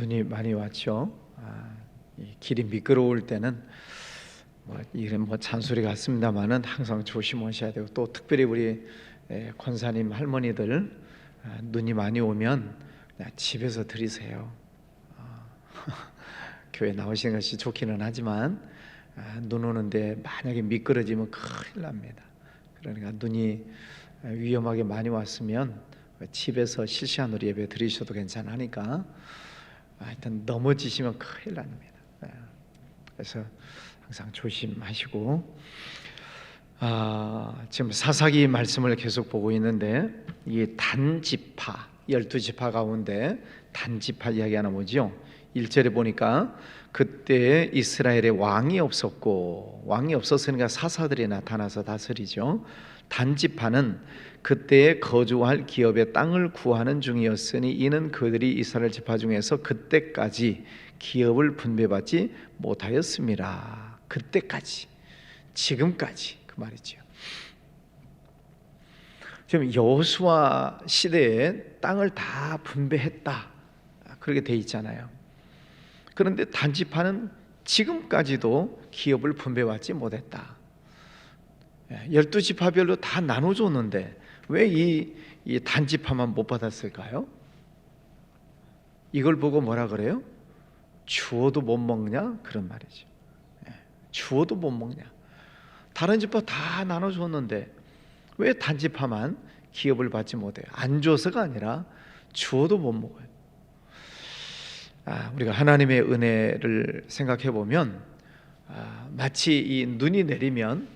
눈이 많이 왔죠. 이 길이 미끄러울 때는 이런 잔소리 같습니다만은 항상 조심하셔야 되고, 또 특별히 우리 권사님 할머니들 눈이 많이 오면 그냥 집에서 들이세요. 교회 나오시는 것이 좋기는 하지만 눈 오는데 만약에 미끄러지면 큰일 납니다. 그러니까 눈이 위험하게 많이 왔으면 집에서 실시간으로 예배 드리셔도 괜찮으니까 하여튼 넘어지시면 큰일 납니다. 그래서 항상 조심하시고, 지금 사사기 말씀을 계속 보고 있는데, 이 단지파 12지파 가운데 단지파 이야기 하나 보죠. 1절에 보니까 그때 이스라엘에 왕이 없었고, 왕이 없었으니까 사사들이 나타나서 다스리죠. 단지파는 그때에 거주할 기업의 땅을 구하는 중이었으니 이는 그들이 이스라엘 지파 중에서 그때까지 기업을 분배받지 못하였습니다. 그때까지, 지금까지 그 말이죠. 지금 여호수아 시대에 땅을 다 분배했다 그렇게 돼 있잖아요. 그런데 단지파는 지금까지도 기업을 분배받지 못했다. 12지파별로 다 나눠줬는데 왜 이 단지파만 못 받았을까요? 이걸 보고 뭐라 그래요? 주어도 못 먹냐? 그런 말이죠. 주어도 못 먹냐? 다른 지파 다 나눠줬는데 왜 단지파만 기업을 받지 못해요? 안 줘서가 아니라 주어도 못 먹어요. 우리가 하나님의 은혜를 생각해 보면 마치 이 눈이 내리면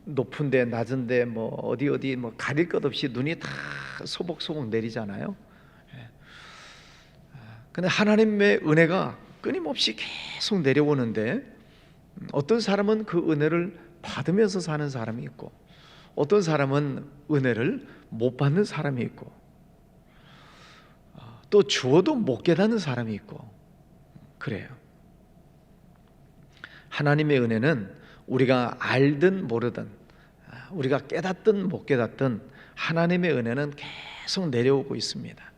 높은데 낮은데 어디 가릴 것 없이 눈이 다 소복소복 내리잖아요. 근데 하나님의 은혜가 끊임없이 계속 내려오는데 어떤 사람은 그 은혜를 받으면서 사는 사람이 있고, 어떤 사람은 은혜를 못 받는 사람이 있고, 또 주어도 못 깨닫는 사람이 있고 그래요. 하나님의 은혜는 우리가 알든 모르든, 우리가 깨닫든 못 깨닫든 하나님의 은혜는 계속 내려오고 있습니다.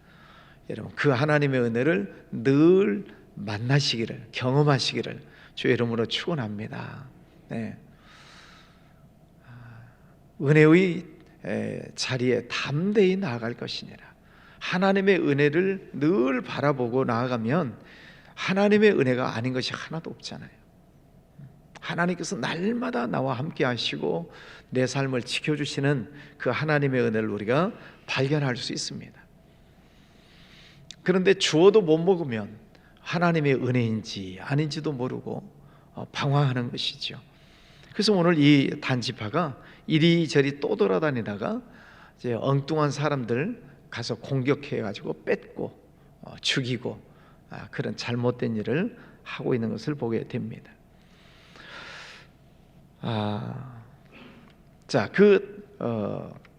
여러분, 그 하나님의 은혜를 늘 만나시기를, 경험하시기를 주의 이름으로 축원합니다. 은혜의 자리에 담대히 나아갈 것이니라. 하나님의 은혜를 늘 바라보고 나아가면 하나님의 은혜가 아닌 것이 하나도 없잖아요. 하나님께서 날마다 나와 함께 하시고 내 삶을 지켜주시는 그 하나님의 은혜를 우리가 발견할 수 있습니다. 그런데 주어도 못 먹으면 하나님의 은혜인지 아닌지도 모르고 방황하는 것이죠. 그래서 오늘 이 단지파가 이리저리 또 돌아다니다가 이제 엉뚱한 사람들 가서 공격해가지고 뺏고 죽이고 그런 잘못된 일을 하고 있는 것을 보게 됩니다.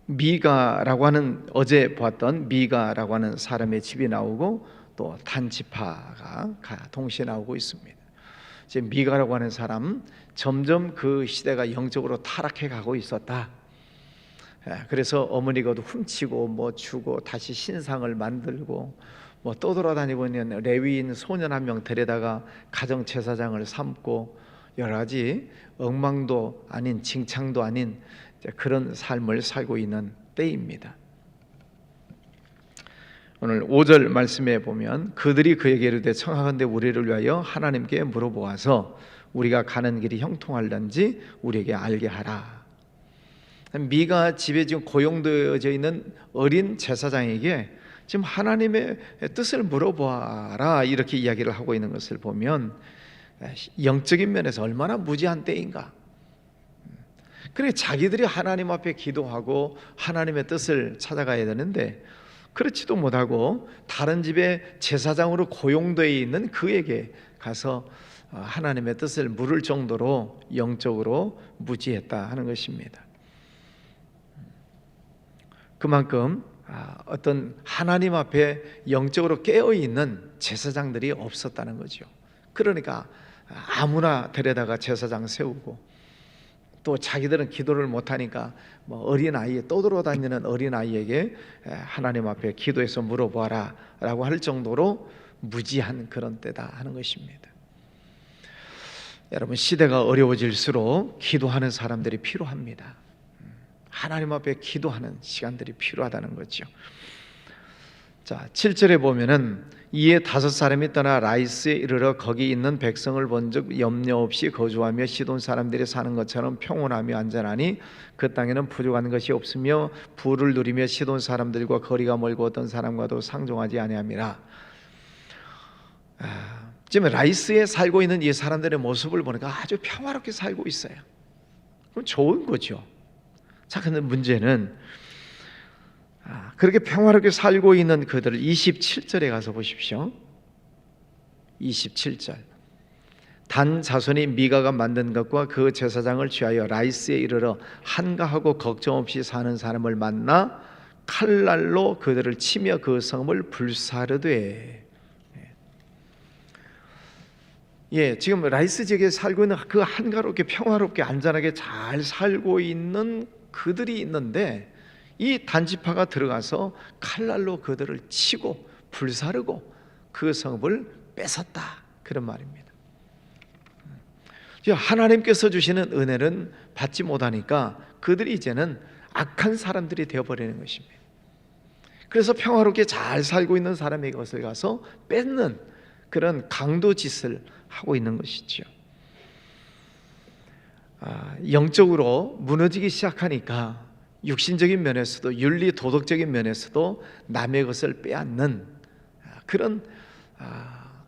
미가라고 하는, 어제 보았던 미가라고 하는 사람의 집이 나오고 또 단지파가 동시에 나오고 있습니다. 이제 미가라고 하는 사람, 점점 그 시대가 영적으로 타락해 가고 있었다. 그래서 어머니가 훔치고 주고 다시 신상을 만들고 떠돌아다니고 있는 레위인 소년 한 명 데려다가 가정 제사장을 삼고 여러 가지 엉망도 아닌 징창도 아닌 그런 삶을 살고 있는 때입니다. 오늘 5절 말씀에 보면 그들이 그에게 이르되 청하건대 우리를 위하여 하나님께 물어보아서 우리가 가는 길이 형통할런지 우리에게 알게 하라. 미가 집에 지금 고용되어져 있는 어린 제사장에게 지금 하나님의 뜻을 물어보아라 이렇게 이야기를 하고 있는 것을 보면 영적인 면에서 얼마나 무지한 때인가. 그래, 자기들이 하나님 앞에 기도하고 하나님의 뜻을 찾아가야 되는데 그렇지도 못하고 다른 집에 제사장으로 고용되어 있는 그에게 가서 하나님의 뜻을 물을 정도로 영적으로 무지했다 하는 것입니다. 그만큼 어떤 하나님 앞에 영적으로 깨어있는 제사장들이 없었다는 거죠. 그러니까 아무나 데려다가 제사장 세우고, 또 자기들은 기도를 못하니까 어린아이, 떠돌아다니는 어린아이에게 하나님 앞에 기도해서 물어보아라 라고 할 정도로 무지한 그런 때다 하는 것입니다. 여러분, 시대가 어려워질수록 기도하는 사람들이 필요합니다. 하나님 앞에 기도하는 시간들이 필요하다는 거죠. 자, 7절에 보면은 이에 5사람이 떠나 라이스에 이르러 거기 있는 백성을 본즉 염려 없이 거주하며 시돈 사람들이 사는 것처럼 평온하며 안전하니 그 땅에는 부족한 것이 없으며 부를 누리며 시돈 사람들과 거리가 멀고 어떤 사람과도 상종하지 아니함이라. 지금 라이스에 살고 있는 이 사람들의 모습을 보니까 아주 평화롭게 살고 있어요. 그럼 좋은 거죠. 자, 근데 문제는 그렇게 평화롭게 살고 있는 그들을 27절에 가서 보십시오. 27절. 단 자손이 미가가 만든 것과 그 제사장을 취하여 라이스에 이르러 한가하고 걱정 없이 사는 사람을 만나 칼날로 그들을 치며 그 성을 불사르되. 지금 라이스 지역에 살고 있는 그 한가롭게 평화롭게 안전하게 잘 살고 있는 그들이 있는데 이 단지파가 들어가서 칼날로 그들을 치고 불사르고 그 성읍을 뺏었다, 그런 말입니다. 하나님께서 주시는 은혜는 받지 못하니까 그들이 이제는 악한 사람들이 되어버리는 것입니다. 그래서 평화롭게 잘 살고 있는 사람의 것을 가서 뺏는 그런 강도짓을 하고 있는 것이죠. 영적으로 무너지기 시작하니까 육신적인 면에서도 윤리 도덕적인 면에서도 남의 것을 빼앗는 그런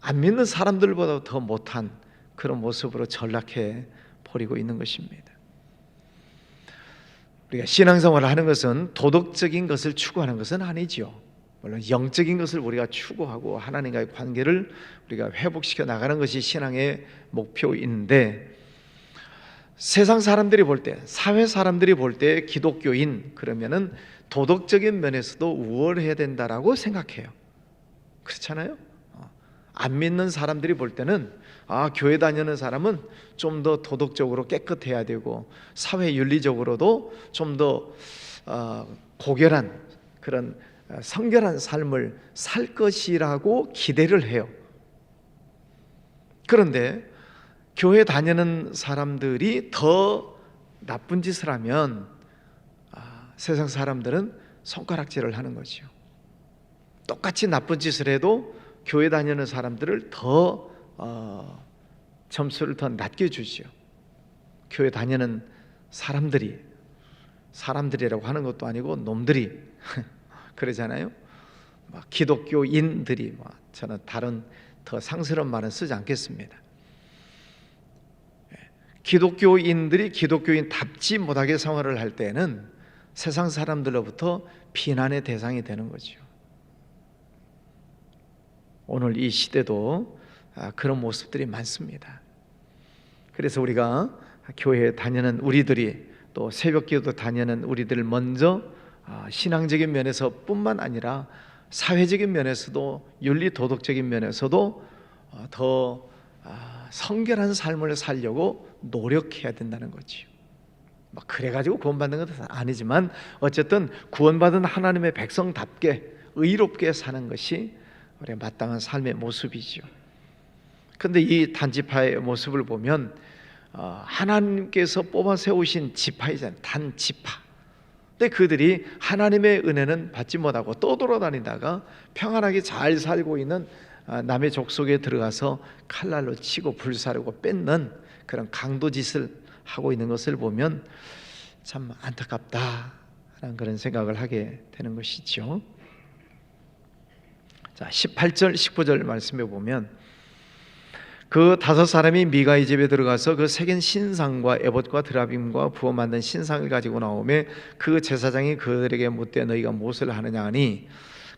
안 믿는 사람들보다 더 못한 그런 모습으로 전락해 버리고 있는 것입니다. 우리가 신앙생활을 하는 것은 도덕적인 것을 추구하는 것은 아니죠. 물론 영적인 것을 우리가 추구하고 하나님과의 관계를 우리가 회복시켜 나가는 것이 신앙의 목표인데, 세상 사람들이 볼 때, 사회 사람들이 볼 때 기독교인 그러면은 도덕적인 면에서도 우월해야 된다라고 생각해요. 그렇잖아요? 안 믿는 사람들이 볼 때는 교회 다니는 사람은 좀 더 도덕적으로 깨끗해야 되고 사회 윤리적으로도 좀 더 고결한 그런 성결한 삶을 살 것이라고 기대를 해요. 그런데 교회 다니는 사람들이 더 나쁜 짓을 하면 세상 사람들은 손가락질을 하는 거죠. 똑같이 나쁜 짓을 해도 교회 다니는 사람들을 더 점수를 더 낮게 주죠. 교회 다니는 사람들이라고 하는 것도 아니고 놈들이 그러잖아요. 기독교인들이, 저는 다른 더 상스러운 말은 쓰지 않겠습니다. 기독교인들이 기독교인답지 못하게 생활을 할 때는 세상 사람들로부터 비난의 대상이 되는 거죠. 오늘 이 시대도 그런 모습들이 많습니다. 그래서 우리가 교회에 다니는 우리들이, 또 새벽기도 다니는 우리들을 먼저 신앙적인 면에서 뿐만 아니라 사회적인 면에서도 윤리 도덕적인 면에서도 더 성결한 삶을 살려고 노력해야 된다는 거죠. 그래가지고 구원받는 것은 아니지만 어쨌든 구원받은 하나님의 백성답게 의롭게 사는 것이 우리의 마땅한 삶의 모습이죠. 그런데 이 단지파의 모습을 보면 하나님께서 뽑아 세우신 지파이잖아요. 단지파. 근데 그들이 하나님의 은혜는 받지 못하고 떠돌아다니다가 평안하게 잘 살고 있는 남의 족속에 들어가서 칼날로 치고 불사르고 뺏는 그런 강도짓을 하고 있는 것을 보면 참 안타깝다라는 그런 생각을 하게 되는 것이죠. 자, 18절 19절 말씀해 보면 그 5사람이 미가의 집에 들어가서 그 새긴 신상과 에봇과 드라빔과 부어 만든 신상을 가지고 나오매 그 제사장이 그들에게 묻되 너희가 무엇을 하느냐 하니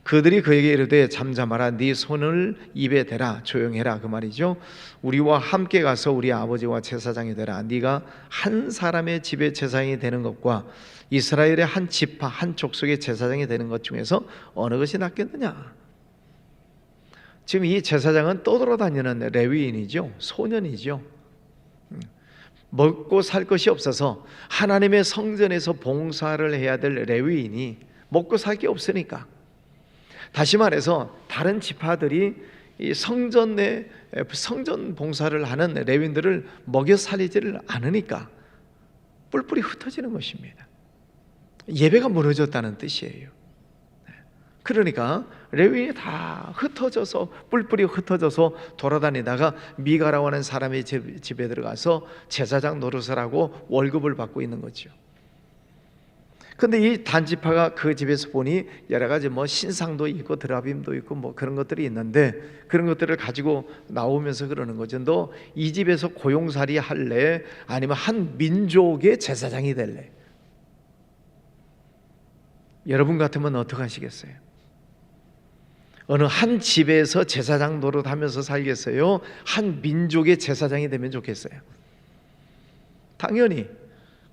그들이 그에게 이르되 잠잠하라, 네 손을 입에 대라, 조용해라, 그 말이죠. 우리와 함께 가서 우리 아버지와 제사장이 되라. 네가 한 사람의 집의 제사장이 되는 것과 이스라엘의 한 지파 한 족속의 제사장이 되는 것 중에서 어느 것이 낫겠느냐. 지금 이 제사장은 떠돌아다니는 레위인이죠. 소년이죠. 먹고 살 것이 없어서 하나님의 성전에서 봉사를 해야 될 레위인이 먹고 살 게 없으니까, 다시 말해서 다른 지파들이 이 성전에 성전 봉사를 하는 레위인들을 먹여 살리지를 않으니까 뿔뿔이 흩어지는 것입니다. 예배가 무너졌다는 뜻이에요. 그러니까 레위인이 다 흩어져서 뿔뿔이 흩어져서 돌아다니다가 미가라고 하는 사람의 집에 들어가서 제사장 노릇을 하고 월급을 받고 있는 거죠. 근데 이 단지파가 그 집에서 보니 여러 가지 뭐 신상도 있고 드라빔도 있고 뭐 그런 것들이 있는데, 그런 것들을 가지고 나오면서 그러는 거죠. 너 이 집에서 고용살이 할래? 아니면 한 민족의 제사장이 될래? 여러분 같으면 어떻게 하시겠어요? 어느 한 집에서 제사장 노릇하면서 살겠어요? 한 민족의 제사장이 되면 좋겠어요? 당연히.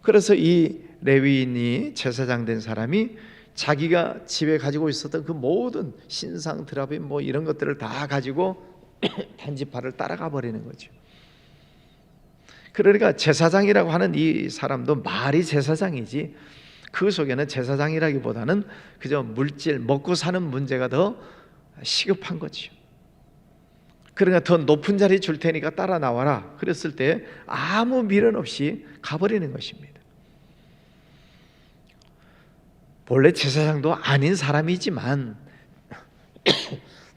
그래서 이 레위인이 제사장 된 사람이 자기가 집에 가지고 있었던 그 모든 신상, 드라빔 뭐 이런 것들을 다 가지고 단지파를 따라가 버리는 거죠. 그러니까 제사장이라고 하는 이 사람도 말이 제사장이지 그 속에는 제사장이라기보다는 그저 물질, 먹고 사는 문제가 더 시급한 거죠. 그러니까 더 높은 자리 줄 테니까 따라 나와라 그랬을 때 아무 미련 없이 가버리는 것입니다. 본래 제사장도 아닌 사람이지만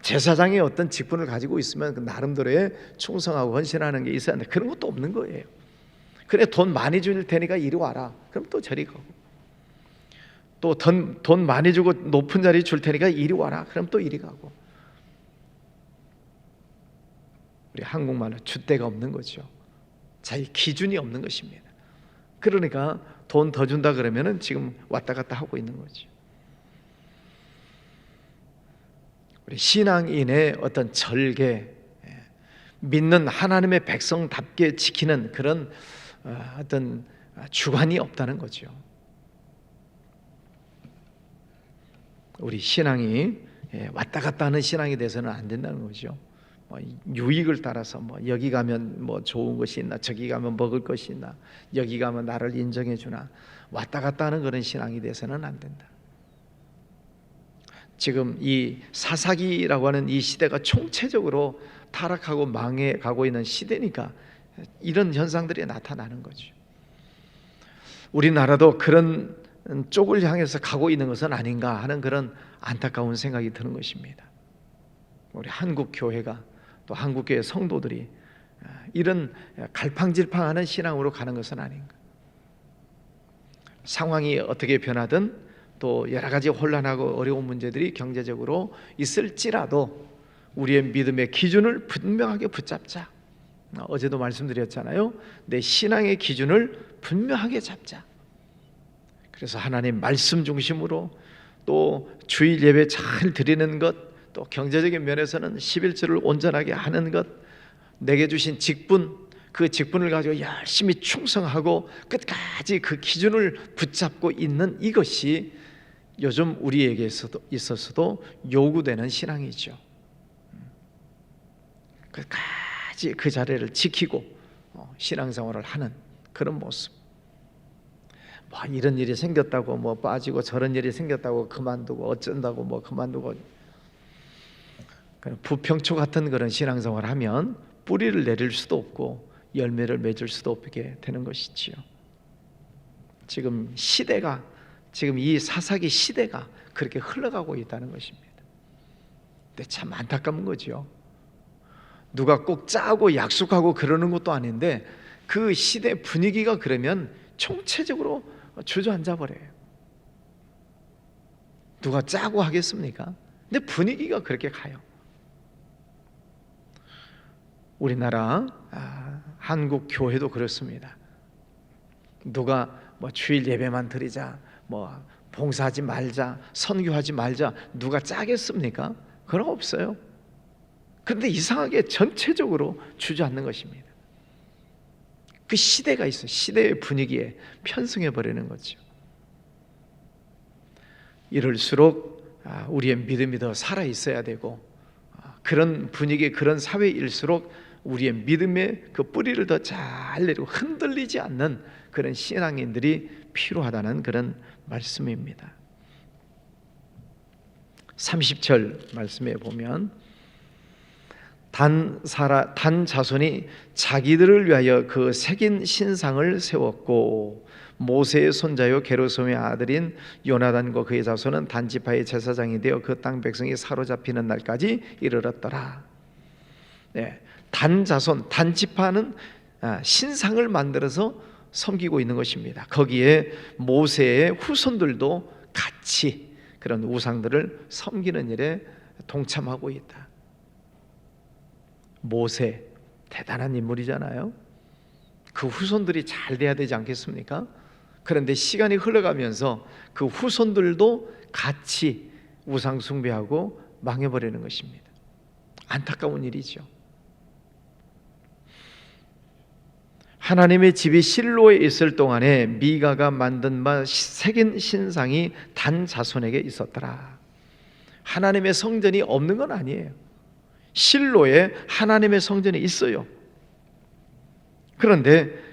제사장의 어떤 직분을 가지고 있으면 그 나름대로의 충성하고 헌신하는 게 있어야 하는데 그런 것도 없는 거예요. 그래 돈 많이 줄 테니까 이리 와라. 그럼 또 저리 가고, 또 돈 많이 주고 높은 자리 줄 테니까 이리 와라. 그럼 또 이리 가고. 우리 한국말로 줏대가 없는 거죠. 자기 기준이 없는 것입니다. 그러니까 돈 더 준다 그러면은 지금 왔다 갔다 하고 있는 거죠. 우리 신앙인의 어떤 절개, 믿는 하나님의 백성답게 지키는 그런 어떤 주관이 없다는 거죠. 우리 신앙이 왔다 갔다 하는 신앙이 돼서는 안 된다는 거죠. 유익을 따라서 여기 가면 좋은 것이 있나, 저기 가면 먹을 것이 있나, 여기 가면 나를 인정해 주나, 왔다 갔다 하는 그런 신앙이 돼서는 안 된다. 지금 이 사사기라고 하는 이 시대가 총체적으로 타락하고 망해 가고 있는 시대니까 이런 현상들이 나타나는 거죠. 우리나라도 그런 쪽을 향해서 가고 있는 것은 아닌가 하는 그런 안타까운 생각이 드는 것입니다. 우리 한국 교회가, 또 한국교회 성도들이 이런 갈팡질팡하는 신앙으로 가는 것은 아닌가. 상황이 어떻게 변하든 또 여러 가지 혼란하고 어려운 문제들이 경제적으로 있을지라도 우리의 믿음의 기준을 분명하게 붙잡자. 어제도 말씀드렸잖아요. 내 신앙의 기준을 분명하게 잡자. 그래서 하나님 말씀 중심으로, 또 주일 예배 잘 드리는 것, 또 경제적인 면에서는 11조를 온전하게 하는 것, 내게 주신 직분, 그 직분을 가지고 열심히 충성하고 끝까지 그 기준을 붙잡고 있는 이것이 요즘 우리에게 있어서도 요구되는 신앙이죠. 끝까지 그 자리를 지키고 신앙생활을 하는 그런 모습. 이런 일이 생겼다고 빠지고, 저런 일이 생겼다고 그만두고, 어쩐다고 그만두고, 부평초 같은 그런 신앙생활을 하면 뿌리를 내릴 수도 없고 열매를 맺을 수도 없게 되는 것이지요. 지금 시대가, 지금 이 사사기 시대가 그렇게 흘러가고 있다는 것입니다. 근데 참 안타까운 거죠. 누가 꼭 짜고 약속하고 그러는 것도 아닌데 그 시대 분위기가 그러면 총체적으로 주저앉아 버려요. 누가 짜고 하겠습니까? 근데 분위기가 그렇게 가요. 우리나라 한국 교회도 그렇습니다. 누가 주일 예배만 드리자, 봉사하지 말자, 선교하지 말자, 누가 짜겠습니까? 그런 거 없어요. 그런데 이상하게 전체적으로 주저앉는 것입니다. 그 시대가 있어요. 시대의 분위기에 편승해 버리는 거죠. 이럴수록 우리의 믿음이 더 살아 있어야 되고, 그런 분위기, 그런 사회일수록 우리의 믿음의 그 뿌리를 더 잘 내리고 흔들리지 않는 그런 신앙인들이 필요하다는 그런 말씀입니다. 30절 말씀에 보면 단 자손이 자기들을 위하여 그 새긴 신상을 세웠고, 모세의 손자요 게르솜의 아들인 요나단과 그의 자손은 단 지파의 제사장이 되어 그 땅 백성이 사로잡히는 날까지 이르렀더라. 네, 단 자손, 단 지파는 신상을 만들어서 섬기고 있는 것입니다. 거기에 모세의 후손들도 같이 그런 우상들을 섬기는 일에 동참하고 있다. 모세 대단한 인물이잖아요. 그 후손들이 잘 돼야 되지 않겠습니까? 그런데 시간이 흘러가면서 그 후손들도 같이 우상 숭배하고 망해버리는 것입니다. 안타까운 일이죠. 하나님의 집이 실로에 있을 동안에 미가가 만든 바 새긴 신상이 단 자손에게 있었더라. 하나님의 성전이 없는 건 아니에요. 실로에 하나님의 성전이 있어요. 그런데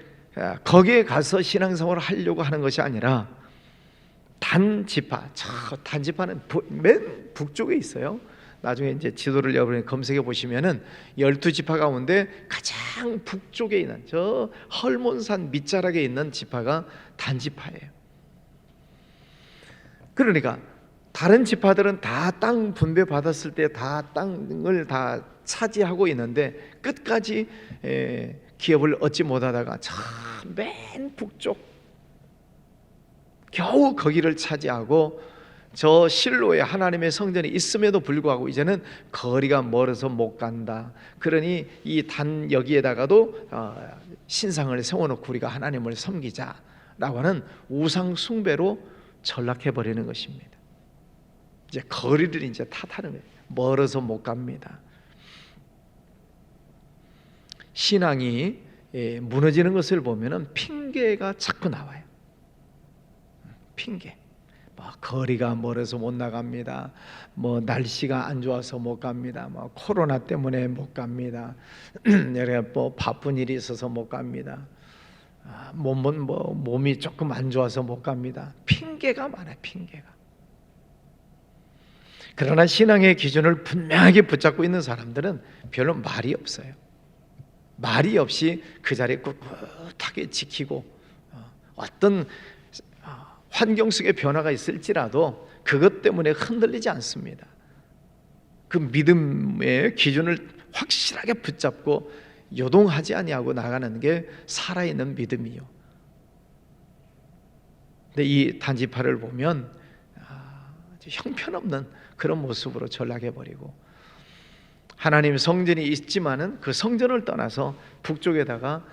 거기에 가서 신앙생활을 하려고 하는 것이 아니라 단 지파, 저 단 지파는 맨 북쪽에 있어요. 나중에 이제 지도를 여러분이 검색해 보시면은 12지파 가운데 가장 북쪽에 있는 저 헐몬산 밑자락에 있는 지파가 단 지파예요. 그러니까 다른 지파들은 다 땅 분배 받았을 때 다 땅을 다 차지하고 있는데 끝까지 기업을 얻지 못하다가 저 맨 북쪽 겨우 거기를 차지하고 저 실로에 하나님의 성전이 있음에도 불구하고 이제는 거리가 멀어서 못 간다. 그러니 이 단 여기에다가도 신상을 세워놓고 우리가 하나님을 섬기자라고 하는 우상 숭배로 전락해 버리는 것입니다. 이제 거리를 이제 탓하는 거예요. 멀어서 못 갑니다. 신앙이 무너지는 것을 보면은 핑계가 자꾸 나와요. 핑계. 거리가 멀어서 못 나갑니다. 날씨가 안 좋아서 못 갑니다. 코로나 때문에 못 갑니다. 내가 바쁜 일이 있어서 못 갑니다. 몸이 조금 안 좋아서 못 갑니다. 핑계가 많아요. 핑계가. 그러나 신앙의 기준을 분명하게 붙잡고 있는 사람들은 별로 말이 없어요. 말이 없이 그 자리에 꿋꿋하게 지키고 어떤 환경 속에 변화가 있을지라도 그것 때문에 흔들리지 않습니다. 그 믿음의 기준을 확실하게 붙잡고 요동하지 아니하고 나가는 게 살아있는 믿음이요. 근데 이 단지파를 보면 형편없는 그런 모습으로 전락해버리고, 하나님 성전이 있지만은 그 성전을 떠나서 북쪽에다가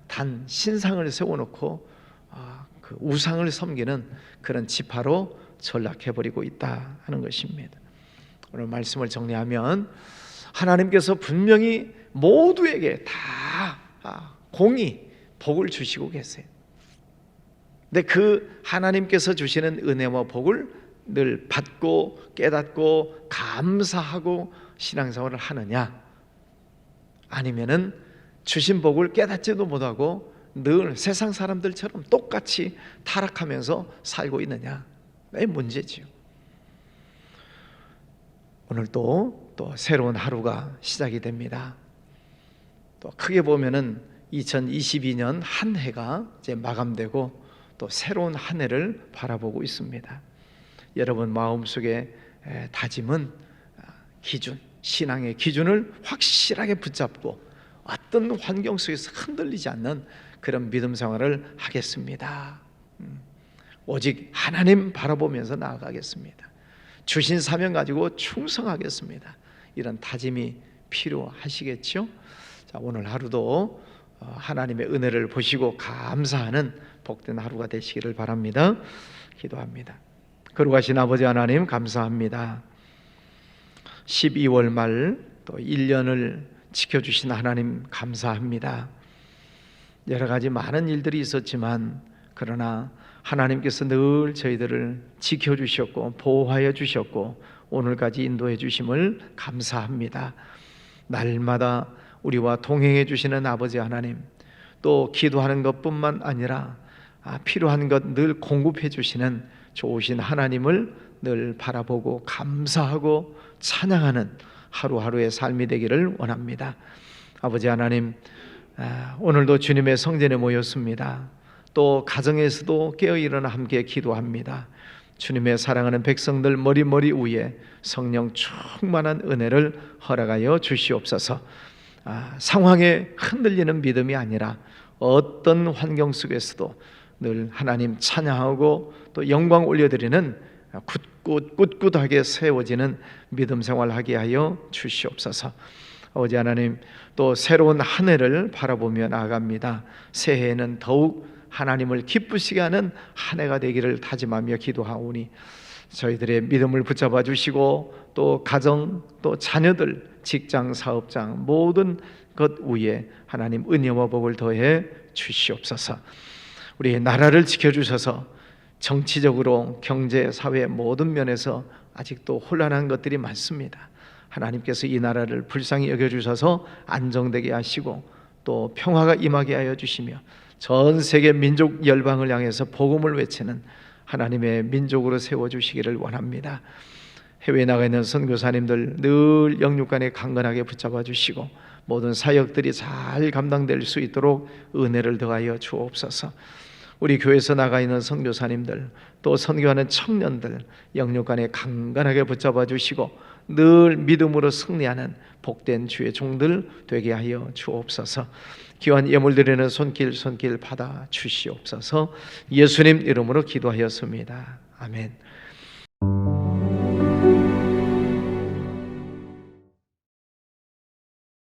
단 신상을 세워놓고 그 우상을 섬기는 그런 지파로 전락해버리고 있다 하는 것입니다. 오늘 말씀을 정리하면 하나님께서 분명히 모두에게 다 공의, 복을 주시고 계세요. 근데 그 하나님께서 주시는 은혜와 복을 늘 받고 깨닫고 감사하고 신앙생활을 하느냐, 아니면은 주신 복을 깨닫지도 못하고 늘 세상 사람들처럼 똑같이 타락하면서 살고 있느냐의 문제지요. 오늘 또 새로운 하루가 시작이 됩니다. 또 크게 보면은 2022년 한 해가 이제 마감되고 또 새로운 한 해를 바라보고 있습니다. 여러분 마음속에 다짐은 기준, 신앙의 기준을 확실하게 붙잡고 어떤 환경 속에서 흔들리지 않는 그런 믿음 생활을 하겠습니다. 오직 하나님 바라보면서 나아가겠습니다. 주신 사명 가지고 충성하겠습니다. 이런 다짐이 필요하시겠죠? 자, 오늘 하루도 하나님의 은혜를 보시고 감사하는 복된 하루가 되시기를 바랍니다. 기도합니다. 거룩하신 아버지 하나님 감사합니다. 12월 말 또 1년을 지켜주신 하나님 감사합니다. 여러 가지 많은 일들이 있었지만 그러나 하나님께서 늘 저희들을 지켜주셨고 보호하여 주셨고 오늘까지 인도해 주심을 감사합니다. 날마다 우리와 동행해 주시는 아버지 하나님, 또 기도하는 것뿐만 아니라 필요한 것 늘 공급해 주시는 좋으신 하나님을 늘 바라보고 감사하고 찬양하는 하루하루의 삶이 되기를 원합니다. 아버지 하나님, 오늘도 주님의 성전에 모였습니다. 또 가정에서도 깨어일어나 함께 기도합니다. 주님의 사랑하는 백성들 머리 위에 성령 충만한 은혜를 허락하여 주시옵소서. 상황에 흔들리는 믿음이 아니라 어떤 환경 속에서도 늘 하나님 찬양하고 또 영광 올려드리는 꿋꿋하게 세워지는 믿음 생활하게 하여 주시옵소서. 아버지 하나님, 또 새로운 한 해를 바라보며 나아갑니다. 새해에는 더욱 하나님을 기쁘시게 하는 한 해가 되기를 다짐하며 기도하오니 저희들의 믿음을 붙잡아 주시고 또 가정, 또 자녀들, 직장, 사업장 모든 것 위에 하나님 은혜와 복을 더해 주시옵소서. 우리 나라를 지켜주셔서 정치적으로 경제, 사회 모든 면에서 아직도 혼란한 것들이 많습니다. 하나님께서 이 나라를 불쌍히 여겨주셔서 안정되게 하시고 또 평화가 임하게 하여 주시며 전 세계 민족 열방을 향해서 복음을 외치는 하나님의 민족으로 세워주시기를 원합니다. 해외에 나가 있는 선교사님들 늘 영육간에 강건하게 붙잡아 주시고 모든 사역들이 잘 감당될 수 있도록 은혜를 더하여 주옵소서. 우리 교회에서 나가 있는 선교사님들 또 선교하는 청년들 영육간에 강건하게 붙잡아 주시고 늘 믿음으로 승리하는 복된 주의 종들 되게 하여 주옵소서. 귀한 예물 드리는 손길 받아 주시옵소서. 예수님 이름으로 기도하였습니다. 아멘.